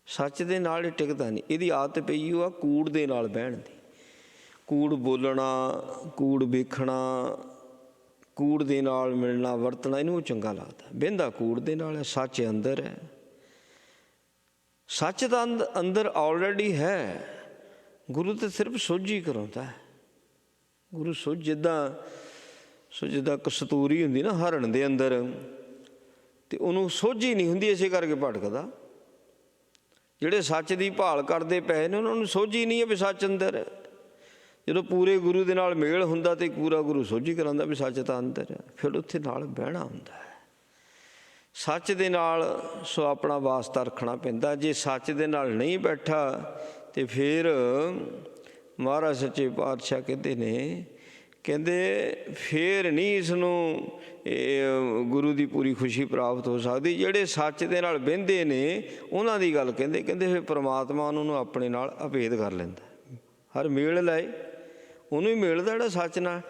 S1: ਸੱਚ ਦੇ ਨਾਲ ਇਹ ਟਿਕਦਾ ਨਹੀਂ। ਇਹਦੀ ਆਦਤ ਪਈ ਉਹ ਆ ਕੂੜ ਦੇ ਨਾਲ ਬਹਿਣ ਦੀ। ਕੂੜ ਬੋਲਣਾ, ਕੂੜ ਵੇਖਣਾ, ਕੂੜ ਦੇ ਨਾਲ ਮਿਲਣਾ ਵਰਤਣਾ, ਇਹਨੂੰ ਚੰਗਾ ਲੱਗਦਾ। ਬਹਿੰਦਾ ਕੂੜ ਦੇ ਨਾਲ ਹੈ, ਸੱਚ ਅੰਦਰ ਹੈ। ਸੱਚ ਤਾਂ ਅੰਦਰ ਆਲਰੇਡੀ ਹੈ। ਗੁਰੂ ਤਾਂ ਸਿਰਫ ਸੋਝੀ ਕਰਾਉਂਦਾ ਹੈ। ਗੁਰੂ ਜਿੱਦਾਂ ਕਸਤੂਰੀ ਹੁੰਦੀ ਨਾ ਹਰਨ ਦੇ ਅੰਦਰ, ਅਤੇ ਉਹਨੂੰ ਸੋਝੀ ਨਹੀਂ ਹੁੰਦੀ, ਇਸੇ ਕਰਕੇ ਭਟਕਦਾ। ਜਿਹੜੇ ਸੱਚ ਦੀ ਭਾਲ ਕਰਦੇ ਪਏ ਨੇ ਉਹਨਾਂ ਨੂੰ ਸੋਝੀ ਨਹੀਂ ਹੈ ਵੀ ਸੱਚ ਅੰਦਰ ਹੈ। ਜਦੋਂ ਪੂਰੇ ਗੁਰੂ ਦੇ ਨਾਲ ਮੇਲ ਹੁੰਦਾ ਤਾਂ ਪੂਰਾ ਗੁਰੂ ਸੋਝੀ ਕਰਾਉਂਦਾ ਵੀ ਸੱਚ ਤਾਂ ਅੰਦਰ ਹੈ, ਫਿਰ ਉੱਥੇ ਨਾਲ ਬਹਿਣਾ ਹੁੰਦਾ ਹੈ ਸੱਚ ਦੇ ਨਾਲ। ਸੋ ਆਪਣਾ ਵਾਸਤਾ ਰੱਖਣਾ ਪੈਂਦਾ। ਜੇ ਸੱਚ ਦੇ ਨਾਲ ਨਹੀਂ ਬੈਠਾ ਅਤੇ ਫਿਰ ਮਹਾਰਾਜ ਸੱਚੇ ਪਾਤਸ਼ਾਹ ਕਹਿੰਦੇ ਫਿਰ ਨਹੀਂ ਇਸ ਨੂੰ ਗੁਰੂ ਦੀ ਪੂਰੀ ਖੁਸ਼ੀ ਪ੍ਰਾਪਤ ਹੋ ਸਕਦੀ। ਜਿਹੜੇ ਸੱਚ ਦੇ ਨਾਲ ਬਹਿੰਦੇ ਨੇ ਉਹਨਾਂ ਦੀ ਗੱਲ ਕਹਿੰਦੇ ਫਿਰ ਪ੍ਰਮਾਤਮਾ ਉਹਨਾਂ ਨੂੰ ਆਪਣੇ ਨਾਲ ਅਭੇਦ ਕਰ ਲੈਂਦਾ। ਹਰ ਮੇਲ ਲਾਏ ਉਹਨੂੰ ਹੀ ਮਿਲਦਾ ਜਿਹੜਾ ਸੱਚ ਨਾਲ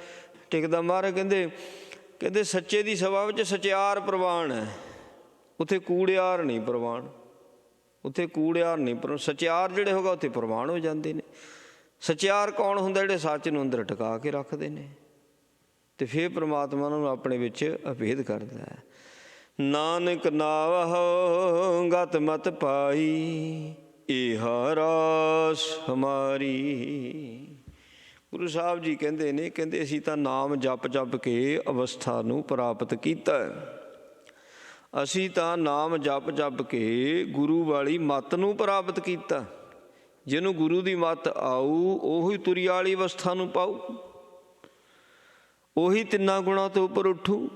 S1: ਟਿਕਦਾ। ਮਹਾਰਾਜ ਕਹਿੰਦੇ ਸੱਚੇ ਦੀ ਸਭਾ ਵਿੱਚ ਸਚਿਆਰ ਪ੍ਰਵਾਨ ਹੈ, ਉੱਥੇ ਕੂੜਿਆਰ ਨਹੀਂ ਪ੍ਰਵਾਨ, ਉੱਥੇ ਕੂੜਿਆਰ ਨਹੀਂ ਸਚਿਆਰ ਜਿਹੜੇ ਹੋਗਾ ਉੱਥੇ ਪ੍ਰਵਾਨ ਹੋ ਜਾਂਦੇ ਨੇ। ਸਚਿਆਰ ਕੌਣ ਹੁੰਦਾ? ਜਿਹੜੇ ਸੱਚ ਨੂੰ ਅੰਦਰ ਟਿਕਾ ਕੇ ਰੱਖਦੇ ਨੇ, ਅਤੇ ਫਿਰ ਪ੍ਰਮਾਤਮਾ ਨੂੰ ਆਪਣੇ ਵਿੱਚ ਅਭੇਦ ਕਰਦਾ ਹੈ। ਨਾਨਕ ਨਾਵਹੁ ਗਤ ਮਤ ਪਾਈ, ਏਹਾ ਰਾਸ ਹਮਾਰੀ। ਗੁਰੂ ਸਾਹਿਬ ਜੀ ਕਹਿੰਦੇ ਨੇ, ਅਸੀਂ ਤਾਂ ਨਾਮ ਜਪ ਕੇ ਅਵਸਥਾ ਨੂੰ ਪ੍ਰਾਪਤ ਕੀਤਾ। ਅਸੀਂ ਤਾਂ ਨਾਮ ਜਪ ਕੇ ਗੁਰੂ ਵਾਲੀ ਮੱਤ ਨੂੰ ਪ੍ਰਾਪਤ ਕੀਤਾ। ਜਿਹਨੂੰ ਗੁਰੂ ਦੀ ਮੱਤ ਆਊ ਉਹੀ ਤੁਰੀ ਵਾਲੀ ਅਵਸਥਾ ਨੂੰ ਪਾਊ, ਉਹੀ ਤਿੰਨਾਂ ਗੁਣਾਂ ਤੋਂ ਉੱਪਰ ਉੱਠੂ।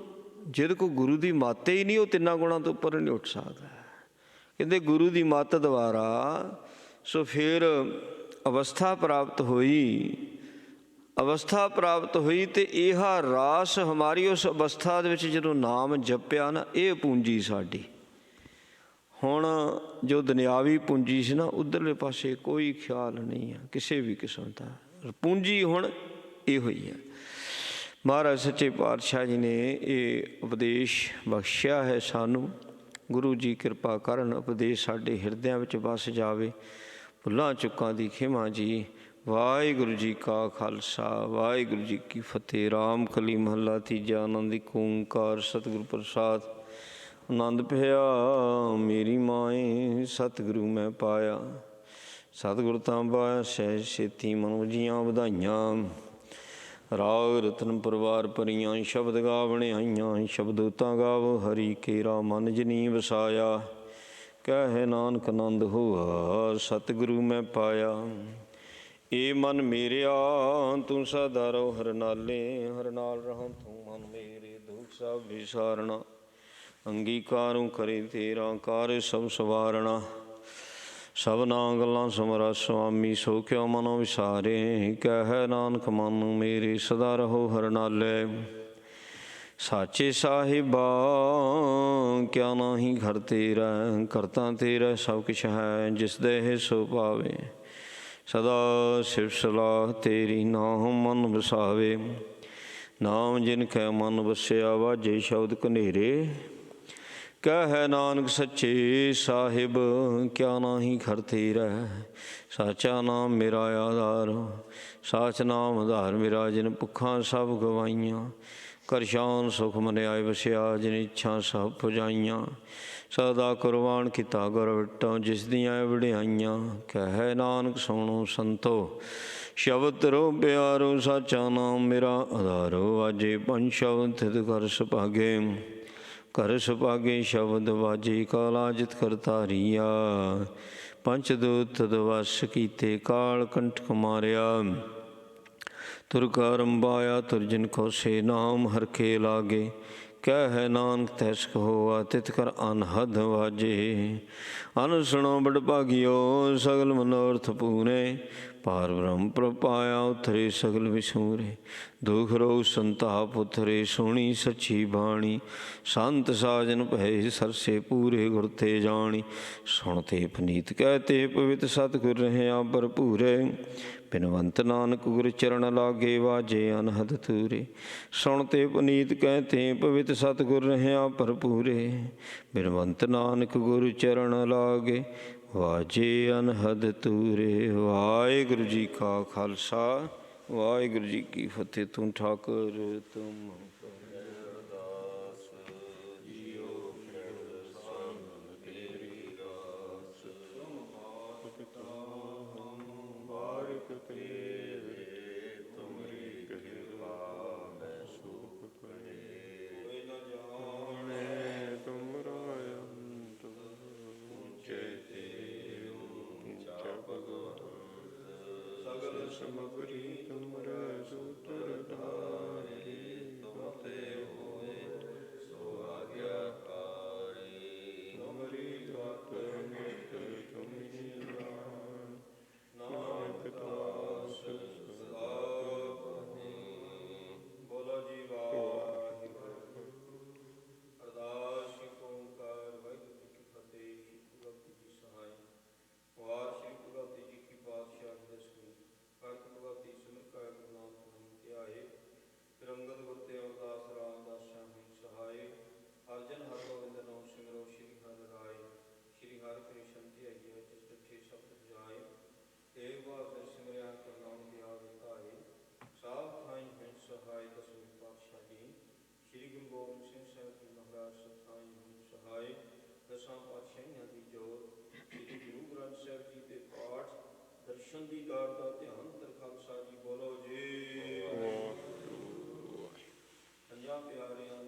S1: ਜਿਹਦੇ ਕੋਲ ਗੁਰੂ ਦੀ ਮੱਤ ਹੀ ਨਹੀਂ ਉਹ ਤਿੰਨਾਂ ਗੁਣਾਂ ਤੋਂ ਉੱਪਰ ਨਹੀਂ ਉੱਠ ਸਕਦਾ। ਕਹਿੰਦੇ ਗੁਰੂ ਦੀ ਮੱਤ ਦੁਆਰਾ ਸੋ ਫਿਰ ਅਵਸਥਾ ਪ੍ਰਾਪਤ ਹੋਈ ਅਤੇ ਇਹ ਰਾਸ ਹਮਾਰੀ। ਉਸ ਅਵਸਥਾ ਦੇ ਵਿੱਚ ਜਦੋਂ ਨਾਮ ਜਪਿਆ ਨਾ, ਇਹ ਪੂੰਜੀ ਸਾਡੀ। ਹੁਣ ਜੋ ਦੁਨਿਆਵੀ ਪੂੰਜੀ ਸੀ ਨਾ, ਉੱਧਰਲੇ ਪਾਸੇ ਕੋਈ ਖਿਆਲ ਨਹੀਂ ਹੈ ਕਿਸੇ ਵੀ ਕਿਸਮ ਦਾ। ਪੂੰਜੀ ਹੁਣ ਇਹੋ ਹੀ ਹੈ। ਮਹਾਰਾਜ ਸੱਚੇ ਪਾਤਸ਼ਾਹ ਜੀ ਨੇ ਇਹ ਉਪਦੇਸ਼ ਬਖਸ਼ਿਆ ਹੈ ਸਾਨੂੰ। ਗੁਰੂ ਜੀ ਕਿਰਪਾ ਕਰਨ, ਉਪਦੇਸ਼ ਸਾਡੇ ਹਿਰਦਿਆਂ ਵਿੱਚ ਵਸ ਜਾਵੇ। ਭੁੱਲਾਂ ਚੁੱਕਾਂ ਦੀ ਖਿਮਾ ਜੀ। ਵਾਹਿਗੁਰੂ ਜੀ ਕਾ ਖਾਲਸਾ, ਵਾਹਿਗੁਰੂ ਜੀ ਕੀ ਫਤਿਹ। ਰਾਮ ਕਲੀ ਮਹੱਲਾ ਤੀਜਾ। ਆਨੰਦ ਇੱਕ ਓਂਕਾਰ ਸਤਿਗੁਰ ਪ੍ਰਸਾਦ। ਆਨੰਦ ਭਇਆ ਮੇਰੀ ਮਾਏ, ਸਤਿਗੁਰੂ ਮੈਂ ਪਾਇਆ। ਸਤਿਗੁਰ ਤਾਂ ਪਾਇਆ ਸਹਿਜ ਛੇਤੀ, ਮਨੁ ਜੀਆਂ ਵਧਾਈਆਂ। ਰਾਗ ਰਤਨ ਪਰਵਾਰ ਭਰੀਆਂ, ਸ਼ਬਦ ਗਾਵਣ ਆਈਆਂ। ਸ਼ਬਦੋਤਾਂ ਗਾਵੋ ਹਰੀ ਕੇਰਾ, ਮਨ ਜਿਨੀ ਵਸਾਇਆ। ਕਹਿ ਨਾਨਕ ਆਨੰਦ ਹੋਆ, ਸਤਿਗੁਰੂ ਮੈਂ ਪਾਇਆ। ਏ ਮਨ ਮੇਰਿਆ ਤੂੰ ਸਦਾ ਰਹੁ ਹਰਿ ਨਾਲੇ, ਹਰਿ ਨਾਲ ਰਹੁ ਤੂੰ ਮਨ ਮੇਰੇ। ਦੁਖ ਸਭ ਵਿਸਾਰਣਾ, ਅੰਗੀਕਾਰੂ ਕਰੇ ਤੇਰਾ। ਕਾਰ ਸਭ ਸਵਾਰਣਾ, ਸਭਨਾ ਗੱਲਾਂ ਸਮਰਾ ਸੁਆਮੀ। ਸੋ ਕਿਉ ਮਨੋ ਵਿਸਾਰੇ, ਕਹਿ ਨਾਨਕ ਮਨ ਮੇਰੇ। ਸਦਾ ਰਹੋ ਹਰਿ ਨਾਲੇ। ਸਾਚੇ ਸਾਹਿਬਾ ਕਿਆ ਨਾਹੀ ਘਰ ਤੇਰਾ, ਕਰਤਾ ਤੇਰਾ ਸਭ ਕਿਛ ਹੈ। ਜਿਸ ਦੇਹ ਸੋ ਪਾਵੇ, ਸਦਾ ਸਿਵ ਸਲਾਹ ਤੇਰੀ। ਨਾਮ ਮਨ ਵਸਾਵੇ, ਨਾਮ ਜਿਨ ਕੈ ਮਨ ਵਸਿਆ। ਵਾਜੇ ਸ਼ਬਦ ਕਨੇਰੇ, ਕਹਿ ਨਾਨਕ ਸੱਚੇ ਸਾਹਿਬ ਕਿਆ ਨਾਹੀ ਘਰ ਤੇਰਾ। ਸਾਚਾ ਨਾਮ ਮੇਰਾ ਆਧਾਰ, ਸਾਚ ਨਾਮ ਆਧਾਰ ਮੇਰਾ। ਜਿਨ ਭੁੱਖਾਂ ਸਭ ਗਵਾਈਆਂ, ਕਰ ਸ਼ਾਨ ਸੁਖ ਮਨਿਆਏ ਵਸਿਆ। ਜਿਨ ਇੱਛਾ ਸਭ ਪੁਜਾਈਆਂ, ਸਦਾ ਕੁਰਬਾਨ ਕੀਤਾ ਗੁਰ ਵਿਟੋ। ਜਿਸ ਦੀਆਂ ਵਡਿਆਈਆਂ, ਕਹਿ ਨਾਨਕ ਸੁਣੋ ਸੰਤੋ। ਸ਼ਬਦ ਤਰੋ ਪਿਆਰੋ, ਸਾਚਾ ਨਾਮ ਮੇਰਾ ਆਧਾਰੋ। ਵਾਜੇ ਪੰਜ ਸ਼ਬਦ ਥਿਤ ਕਰ ਸੁਭਾਗੇ, ਘਰ ਸੁਭਾਗੇ ਸ਼ਬਦ ਵਾਜੇ। ਕਾਲਾ ਜਿਤ ਕਰਤਾਰੀਆ, ਪੰਚ ਦੂਤ ਤਦ ਵਸ ਕੀਤੇ। ਕਾਲ ਕੰਠਕ ਮਾਰਿਆ, ਤੁਰ ਕਾ ਰੰਬਾਇਆ। ਤੁਰ ਜਿਨ ਕੋ ਸੇ ਨਾਮ ਹਰਖੇ ਲਾਗੇ। ਕਹਿ ਨਾਨਕ ਤੈਸ ਹੋਆ, ਤਿਤ ਕਰ ਅਨਹਦ ਵਾਜੇ। ਅਨ ਸੁਣੋ ਬੜ ਭਾਗਿਓ, ਸਗਲ ਮਨੋਰਥ ਪੂਰੇ। ਪਾਰ ਬ੍ਰਹਮ ਪ੍ਰਭ ਪਾਇਆ, ਉਤਰੇ ਸਗਲ ਵਿਸੂਰੇ। ਦੁਖ ਰੋਗ ਸੰਤਾਪ ਉਤਰੇ, ਸੁਣੀ ਸੱਚੀ ਬਾਣੀ। ਸੰਤ ਸਾਜਨ ਭਏ ਸਰਸੇ, ਪੂਰੇ ਗੁਰ ਤੇ ਜਾਣੀ। ਸੁਣ ਤੇ ਪਨੀਤ ਕਹਿਤੇ, ਪਵਿੱਤ ਸਤਿਗੁਰ ਰਹਿਆ ਭਰਪੂਰੇ। ਬਿਨਵੰਤ ਨਾਨਕ ਗੁਰ ਚਰਨ ਲਾਗੇ, ਵਾਜੇ ਅਨਹਦ ਤੂਰੇ। ਸੁਣ ਤੇ ਪੁਨੀਤ ਕਹਿਤੇ, ਪਵਿੱਤ ਸਤਿਗੁਰ ਰਹਿਆ ਭਰਪੂਰੇ। ਬਿਨਵੰਤ ਨਾਨਕ ਗੁਰ ਚਰਨ ਲਾਗੇ, ਵਾਜੇ ਅਨਹਦ ਤੂਰੇ। ਵਾਹਿਗੁਰੂ ਜੀ ਕਾ ਖਾਲਸਾ, ਵਾਹਿਗੁਰੂ ਜੀ ਕੀ ਫਤਿਹ। ਤੂੰ ਠਾਕੁਰ ਤੁਮ ਤੇਰੇ ਤੁਮਰੀ ਕਹਿ
S2: ਸਮਗਰੀ ਤੁਮਰੇ ਸੂਤਰ ਧਾਰੀ, ਤੁਮ ਤੇ ਹੋਏ ਸੋ ਆਗਿਆਕਾਰੀ। ਤੁਮਰੀ ਗਤ ਨਿਤ ਤੁਮਹੀ ਜਾਨ, ਨਾਨਕ ਦਾਸ ਸਦਾ ਬਨੇ। ਬੋਲੋ ਜੀ ਵਾਹਿਗੁਰੂ। ਅਰਦਾਸ ਓੰਕਾਰ ਵਾਹਿਗੁਰੂ ਜੀ ਕੀ ਫਤਿਹ। ਸ਼੍ਰੀ ਗੁਰੂ ਗ੍ਰੰਥ ਜੀ ਸਹਾਇ। ਵਾਰ ਸ਼੍ਰੀ ਗੁਰੂ ਗ੍ਰੰਥ ਜੀ ਕੀ ਪਾਤਸ਼ਾਹੀ ਦਸਵੀਂ। ਕਰਤ ਭਗਵਤੀ ਸਿਮਰ ਕੈ ਗੁਰੂ ਨਾਨਕ ਨਾਮ ਧਿਆਏ। ਫਿਰ ਅੰਗਦ ਵਰਤੇ ਅਵਦਾਸ ਰਾਮਦਾਸਾਂ ਹੋਈ ਸਹਾਏ। ਹਰਿ ਜਨ ਹਰਿ ਗੋਬਿੰਦ ਨਾਮ ਸਿਮਰੋ ਸ਼੍ਰੀ ਹਰਿ ਰਾਏ। ਸ਼੍ਰੀ ਹਰਿ ਕ੍ਰਿਸ਼ਨ ਧਿਆਈਐ ਜਿਸ ਡਠੇ ਸਬਦ ਜਾਏ। ਤੇਗ ਬਹਾਦਰ ਸਿਮਰਿਆ ਗੁਰੂ ਨਾਨਕ ਆਵੇ ਧਾਏ। ਸਾਧ ਥਾਈ ਹੈ ਸਹਾਇ ਦਸਵੇਂ ਪਾਤਸ਼ਾਹੀ। ਸ਼੍ਰੀ ਗੁਰੂ ਗੋਬਿੰਦ ਸਿੰਘ ਸਾਹਿਬ ਜੀ ਮਹਾਰਾਜ ਸਥਾਈ ਹੋਈ ਸਹਾਇ। ਦਸਾਂ ਪਾਤਸ਼ਾਹੀਆਂ ਦੀ ਜੋਤ ਸ਼੍ਰੀ ਗੁਰੂ ਗ੍ਰੰਥ ਸਾਹਿਬ ਜੀ ਦੇ ਪਾਠ ਦਰਸ਼ਨ ਦੀਦਾਰ ਦਾ ਧਿਆਨ ਧਰ ਖਾਲਸਾ ਜੀ। ਬੋਲੋ ਜੀ। ਪੰਜਾਂ ਪਿਆਰਿਆਂ